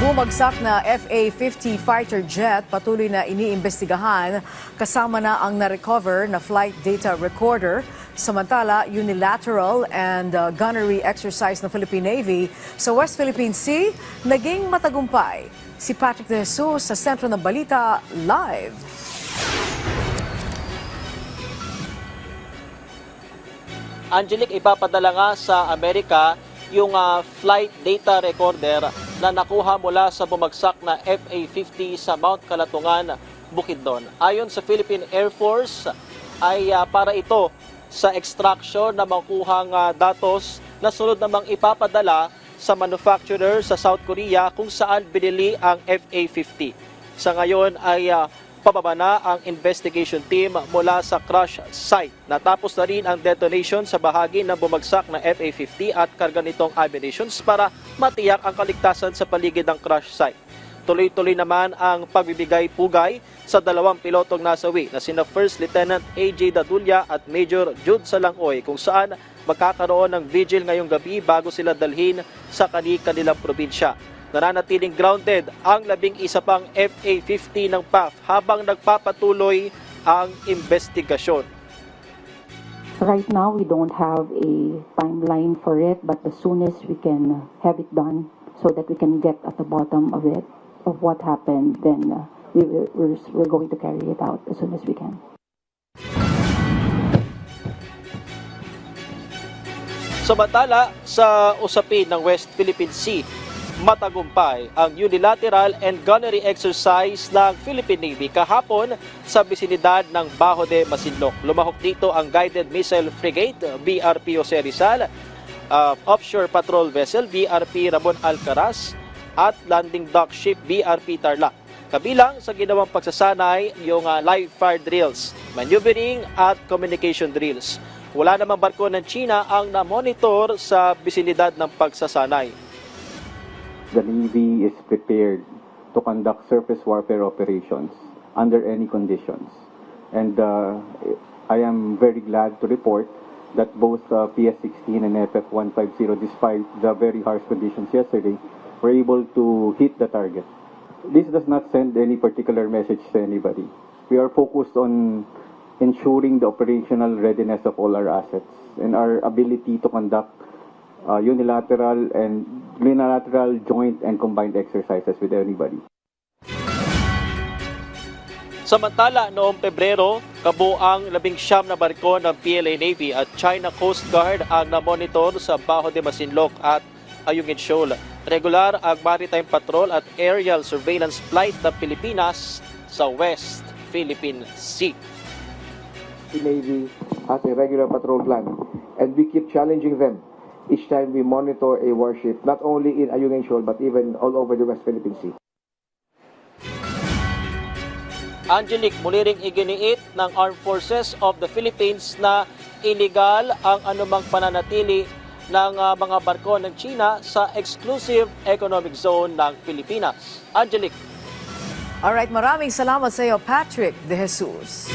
Bumagsak na FA-50 fighter jet patuloy na iniimbestigahan kasama na ang na-recover na flight data recorder. Samantala, unilateral and gunnery exercise ng Philippine Navy sa West Philippine Sea naging matagumpay. Si Patrick De Jesus sa Sentro ng Balita live. Angelique, ipapadala nga sa Amerika yung flight data recorder na nakuha mula sa bumagsak na FA-50 sa Mount Kalatungan, Bukidnon. Ayon sa Philippine Air Force, ay para ito sa extraction na makuhang datos na sunod namang ipapadala sa manufacturer sa South Korea kung saan binili ang FA-50. Sa ngayon ay pababa na ang investigation team mula sa crash site. Natapos na rin ang detonation sa bahagi ng bumagsak na FA-50 at karga nitong ammunitions para matiyak ang kaligtasan sa paligid ng crash site. Tuloy-tuloy naman ang pagbibigay-pugay sa dalawang pilotong nasawi na sina First Lieutenant A.J. Dadulya at Major Jude Salangoy kung saan magkakaroon ng vigil ngayong gabi bago sila dalhin sa kanilang probinsya. Nananatiling grounded ang 11 pang FA-50 ng PAF habang nagpapatuloy ang investigasyon. Right now, we don't have a timeline for it, but as soon as we can have it done so that we can get at the bottom of it, of what happened, then we're going to carry it out as soon as we can. Samantala, sa usapin ng West Philippine Sea, matagumpay ang unilateral and gunnery exercise ng Philippine Navy kahapon sa bisinidad ng Bajo de Masinloc. Lumahok dito ang Guided Missile Frigate, BRP Jose Rizal, Offshore Patrol Vessel, BRP Ramon Alcaraz, at Landing Dock Ship, BRP Tarlac. Kabilang sa ginawang pagsasanay yung live fire drills, maneuvering at communication drills. Wala namang barko ng China ang na-monitor sa bisinidad ng pagsasanay. The Navy is prepared to conduct surface warfare operations under any conditions. And I am very glad to report that both PS-16 and FF-150, despite the very harsh conditions yesterday, were able to hit the target. This does not send any particular message to anybody. We are focused on ensuring the operational readiness of all our assets and our ability to conduct unilateral joint and combined exercises with anybody. Samantala, noong Pebrero, kabuang 19 na barko ng PLA Navy at China Coast Guard ang na-monitor sa Bajo de Masinloc at Ayungin Shoal. Regular ang maritime patrol at aerial surveillance flight ng Pilipinas sa West Philippine Sea. The Navy has a regular patrol plan and we keep challenging them each time we monitor a warship, not only in Ayungin Shoal but even all over the West Philippine Sea. Angelique, muli ring iginiit ng Armed Forces of the Philippines na illegal ang anumang pananatili ng mga barko ng China sa exclusive economic zone ng Pilipinas. Angelique. Alright, maraming salamat sa iyo, Patrick De Jesus.